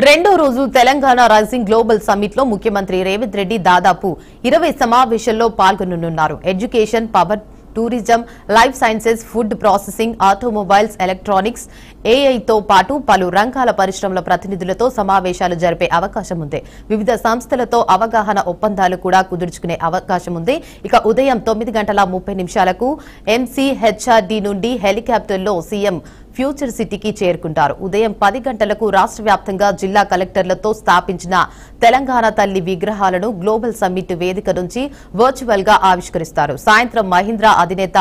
రెండో రోజు Telangana rising global summit లో ముఖ్యమంత్రి రేవంత్ రెడ్డి దాదాపు 20 సమావేశాల్లో పాల్గొననున్నారు. Education, power, tourism, life sciences, food processing, automobiles, electronics, ఏఐతో పాటు పలు రంగాల పరిశ్రమల ప్రతినిధులతో సమావేశాలు జరిపే అవకాశం ఉంది. వివిధ సంస్థలతో అవగాహన ఒప్పందాలు కూడా కుదుర్చుకునే అవకాశం ఉంది. ఇక ఉదయం 9:30 ఎంసీహెచ్ఆర్డీ నుండి హెలికాప్టర్లో సీఎం ఫ్యూచర్ సిటీకి చేరుకుంటారు. ఉదయం 10 గంటలకు రాష్ట్ర వ్యాప్తంగా జిల్లా కలెక్టర్లతో స్థాపించిన తెలంగాణ తల్లి విగ్రహాలను గ్లోబల్ సమ్మిట్ వేదిక నుంచి వర్చువల్ గా ఆవిష్కరిస్తారు. సాయంత్రం మహీంద్రా అధినేత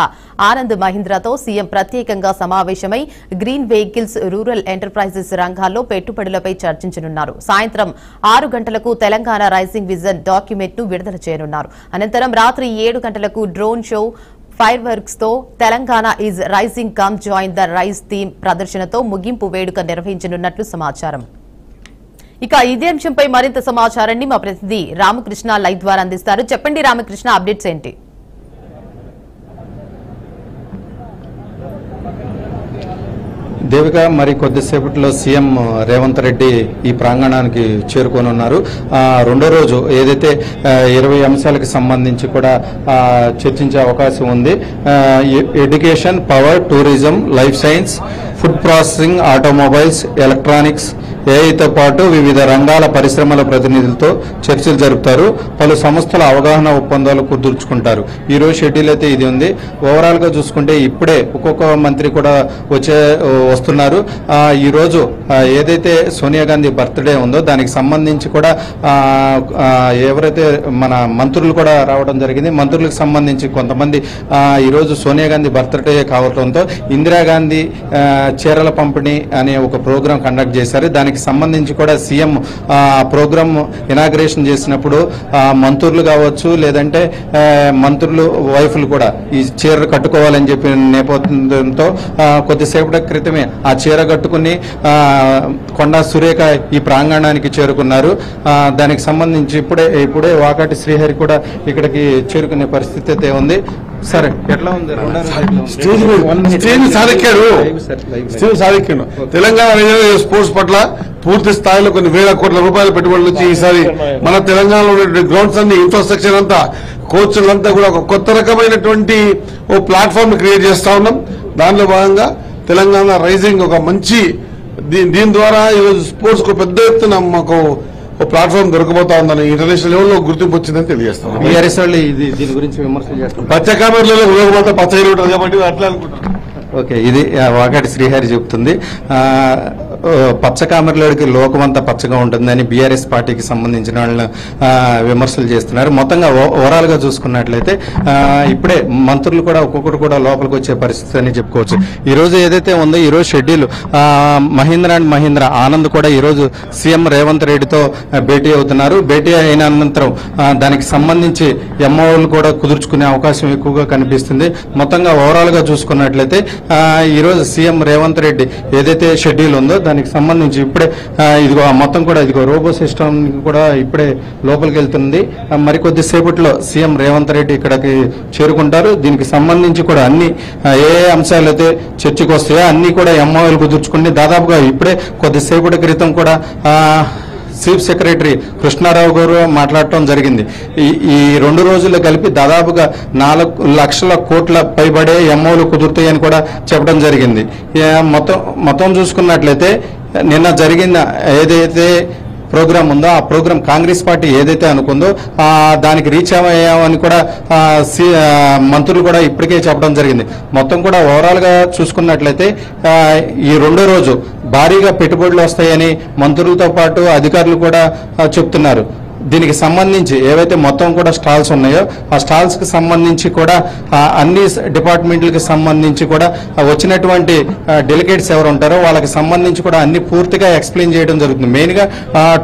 ఆనంద్ మహీంద్రాతో సీఎం ప్రత్యేకంగా సమావేశమై గ్రీన్ వెహికల్స్, రూరల్ ఎంటర్ప్రైజెస్ రంగాల్లో పెట్టుబడులపై చర్చించనున్నారు. సాయంత్రం 6 గంటలకు తెలంగాణ రైజింగ్ విజన్ డాక్యుమెంట్ ను విడుదల చేయనున్నారు. అనంతరం రాత్రి 7 గంటలకు డ్రోన్ షో, ఫైర్ వర్క్స్ తో Telangana is rising come join the rise theme ప్రదర్శనతో ముగింపు వేడుక నిర్వహించనున్నట్లు సమాచారం. ఇక ఇదే అంశంపై మరింత సమాచారాన్ని మా ప్రతినిధి రామకృష్ణ లైవ్ ద్వారా అందిస్తారు. చెప్పండి రామకృష్ణ, అప్డేట్స్ ఏంటి? దేవిక, మరి కొద్దిసేపట్లో సీఎం రేవంత్ రెడ్డి ఈ ప్రాంగణానికి చేరుకోనున్నారు. రెండో రోజు ఏదైతే 20 అంశాలకు సంబంధించి కూడా చర్చించే అవకాశం ఉంది. Education, power, tourism, life science, food processing, automobiles, electronics, ఏఐతో పాటు వివిధ రంగాల పరిశ్రమల ప్రతినిధులతో చర్చలు జరుపుతారు. పలు సంస్థల అవగాహన ఒప్పందాలు కుదుర్చుకుంటారు. ఈ రోజు షెడ్యూల్ అయితే ఇది ఉంది. ఓవరాల్ గా చూసుకుంటే ఇప్పుడే ఒక్కొక్క మంత్రి కూడా వస్తున్నారు. ఈ రోజు ఏదైతే సోనియా గాంధీ బర్త్డే ఉందో దానికి సంబంధించి కూడా ఎవరైతే మన మంత్రులు కూడా రావడం జరిగింది. మంత్రులకు సంబంధించి కొంతమంది ఈ రోజు సోనియా గాంధీ బర్త్డే కావడంతో ఇందిరాగాంధీ చీరల పంపిణీ అనే ఒక ప్రోగ్రాం కండక్ట్ చేశారు. దానికి సంబంధించి కూడా సీఎం ప్రోగ్రామ్ ఇనాగ్రేషన్ చేసినప్పుడు మంత్రులు కావచ్చు, లేదంటే మంత్రులు వైఫ్లు కూడా ఈ చీర కట్టుకోవాలని చెప్పిన నేపథ్యంతో కొద్దిసేపటి క్రితమే ఆ చీర కట్టుకుని కొండా సురేఖ ఈ ప్రాంగణానికి చేరుకున్నారు. దానికి సంబంధించి ఇప్పుడే వాకాటి శ్రీహరి కూడా ఇక్కడికి చేరుకునే పరిస్థితి అయితే ఉంది. సరే, ఎట్లా ఉంది? తెలంగాణ స్పోర్ట్స్ పట్ల పూర్తి స్థాయిలో కొన్ని వేల కోట్ల రూపాయల పెట్టుబడులు వచ్చి ఈసారి మన తెలంగాణలో ఉన్నటువంటి గ్రౌండ్స్ అన్ని, ఇన్ఫ్రాస్ట్రక్చర్ అంతా, కోచ్లంతా కూడా ఒక కొత్త రకమైనటువంటి ఓ ప్లాట్ఫామ్ క్రియేట్ చేస్తా ఉన్నాం. దానిలో భాగంగా తెలంగాణ రైజింగ్ ఒక మంచి దీని ద్వారా ఈరోజు స్పోర్ట్స్ కు పెద్ద ఎత్తున మాకు ఒక ప్లాట్ఫామ్ దొరకబోతా ఉందని, ఇంటర్నేషనల్ లెవెల్లో గుర్తింపు వచ్చిందని తెలియజేస్తాం. బీఆర్ఎస్ వాళ్ళు దీని గురించి విమర్శలు చేస్తారు. పచ్చ కామెర్లలో ఉపయోగపడతా పచ్చ ఉంటుంది కాబట్టి అట్లా అనుకుంటారు. ఓకే, ఇది వాకాటి శ్రీహరి చెబుతుంది. పచ్చ కామెర్లోడికి లోకమంతా పచ్చగా ఉంటుందని బీఆర్ఎస్ పార్టీకి సంబంధించిన వాళ్ళని విమర్శలు చేస్తున్నారు. మొత్తంగా ఓవరాల్ గా చూసుకున్నట్లయితే ఇప్పుడే మంత్రులు కూడా ఒక్కొక్కరు కూడా లోపలికి వచ్చే పరిస్థితి అని చెప్పుకోవచ్చు. ఈ రోజు ఏదైతే ఉందో ఈ రోజు షెడ్యూల్ మహీంద్రా అండ్ మహీంద్రా ఆనంద్ కూడా ఈ రోజు సీఎం రేవంత్ రెడ్డితో భేటీ అవుతున్నారు. భేటీ అయిన అనంతరం దానికి సంబంధించి ఎంఓలు కూడా కుదుర్చుకునే అవకాశం ఎక్కువగా కనిపిస్తుంది. మొత్తంగా ఓవరాల్ గా చూసుకున్నట్లయితే ఈ రోజు సీఎం రేవంత్ రెడ్డి ఏదైతే షెడ్యూల్ ఉందో దానికి సంబంధించి ఇప్పుడే ఇదిగో మొత్తం కూడా ఇదిగో రోబో సిస్టమ్ కూడా ఇప్పుడే లోపలికి వెళ్తుంది. మరికొద్ది సేపట్లో సీఎం రేవంత్ రెడ్డి ఇక్కడికి చేరుకుంటారు. దీనికి సంబంధించి కూడా అన్ని ఏ అంశాలు అయితే చర్చకు వస్తాయో అన్ని కూడా ఎంఓఎల్ కుదుర్చుకుని దాదాపుగా ఇప్పుడే కొద్దిసేపటి క్రితం కూడా చీఫ్ సెక్రటరీ కృష్ణారావు గారు మాట్లాడటం జరిగింది. ఈ 2 రోజుల్లో కలిపి దాదాపుగా 4 లక్షల కోట్ల పైబడే ఎంఓలు కుదురుతాయని కూడా చెప్పడం జరిగింది. మొత్తం చూసుకున్నట్లయితే నిన్న జరిగిన ఏదైతే ప్రోగ్రామ్ ఉందో ఆ ప్రోగ్రామ్ కాంగ్రెస్ పార్టీ ఏదైతే అనుకుందో దానికి రీచ్ అయ్యామని కూడా మంత్రులు కూడా ఇప్పటికే చెప్పడం జరిగింది. మొత్తం కూడా ఓవరాల్ గా చూసుకున్నట్లయితే ఈ రెండో రోజు భారీగా పెట్టుబడులు వస్తాయని మంత్రులతో పాటు అధికారులు కూడా చెప్తున్నారు. దీనికి సంబంధించి ఏవైతే మొత్తం కూడా స్టాల్స్ ఉన్నాయో ఆ స్టాల్స్ కి సంబంధించి కూడా అన్ని డిపార్ట్మెంట్లకు సంబంధించి కూడా వచ్చినటువంటి డెలిగేట్స్ ఎవరు ఉంటారో వాళ్ళకి సంబంధించి కూడా అన్ని పూర్తిగా ఎక్స్ప్లెయిన్ చేయడం జరుగుతుంది. మెయిన్ గా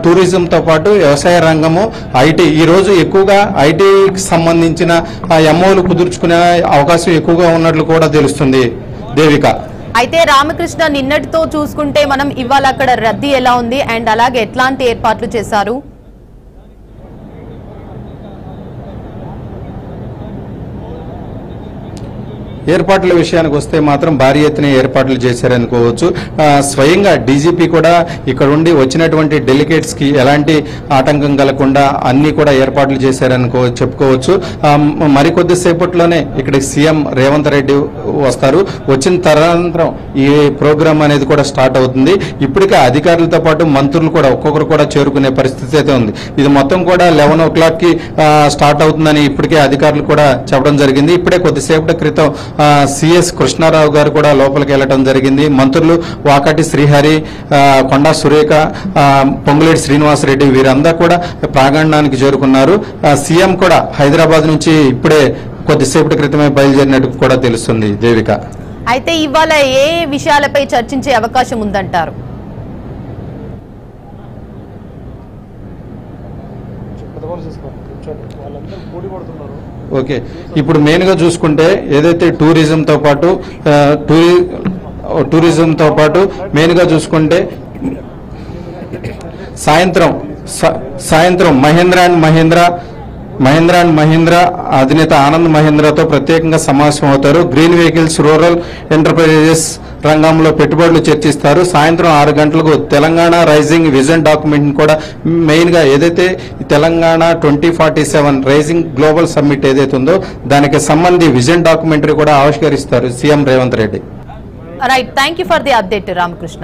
టూరిజంతో పాటు వ్యవసాయ రంగము, ఐటీ ఈ రోజు ఎక్కువగా ఐటీకి సంబంధించిన ఎంఓలు కుదుర్చుకునే అవకాశం ఎక్కువగా ఉన్నట్లు కూడా తెలుస్తుంది. దేవిక, అయితే రామకృష్ణ, నిన్నటితో చూసుకుంటే మనం ఇవాళ అక్కడ రద్దీ ఎలా ఉంది అండ్ అలాగే ఎట్లాంటి ఏర్పాట్లు చేశారు? ఏర్పాట్ల విషయానికి వస్తే మాత్రం భారీ ఎత్తున ఏర్పాట్లు చేశారనుకోవచ్చు. స్వయంగా డీజీపీ కూడా ఇక్కడ ఉండి వచ్చినటువంటి డెలిగేట్స్ కి ఎలాంటి ఆటంకం కలగకుండా అన్ని కూడా ఏర్పాట్లు చెప్పుకోవచ్చు. మరికొద్ది సేపట్లోనే ఇక్కడ సీఎం రేవంత్ రెడ్డి వస్తారు. వచ్చిన తదనంతరం ఈ ప్రోగ్రామ్ అనేది కూడా స్టార్ట్ అవుతుంది. ఇప్పటికే అధికారులతో పాటు మంత్రులు కూడా ఒక్కొక్కరు కూడా చేరుకునే పరిస్థితి అయితే ఉంది. ఇది మొత్తం కూడా 11 o'clock కి స్టార్ట్ అవుతుందని ఇప్పటికే అధికారులు కూడా చెప్పడం జరిగింది. ఇప్పుడే కొద్దిసేపటి క్రితం సిఎస్ కృష్ణారావు గారు కూడా లోపలికి వెళ్లడం జరిగింది. మంత్రులు వాకాటి శ్రీహరి, కొండా సురేఖ, పొంగులేటి శ్రీనివాసరెడ్డి వీరందరూ కూడా ప్రాంగణానికి చేరుకున్నారు. సీఎం కూడా హైదరాబాద్ నుంచి ఇప్పుడే కొద్దిసేపటి క్రితమే బయలుదేరినట్టు కూడా తెలుస్తుంది. దేవిక, అయితే ఇవాళ ఏ విషయాలపై చర్చించే అవకాశం ఉందంటారు? ఓకే, ఇప్పుడు మెయిన్ గా చూసుకుంటే ఏదైతే టూరిజంతో పాటు మెయిన్ గా చూసుకుంటే సాయంత్రం మహేంద్ర అండ్ మహేంద్ర అధినేత ఆనంద్ మహేంద్రతో ప్రత్యేకంగా సమావేశం అవుతారు. గ్రీన్ వెహికల్స్, రూరల్ ఎంటర్ప్రైజెస్ రంగంలో పెట్టుబడులు చర్చిస్తారు. సాయంత్రం 6 గంటలకు తెలంగాణ రైజింగ్ విజన్ డాక్యుమెంట్ కూడా మెయిన్ గా ఏదైతే తెలంగాణ 2047 రైజింగ్ గ్లోబల్ సమ్మిట్ ఏదైతే ఉందో దానికి సంబంధించి విజన్ డాక్యుమెంటరీ కూడా ఆవిష్కరిస్తారు CM Revanth Reddy. Right, thank you for the update Ramakrishna.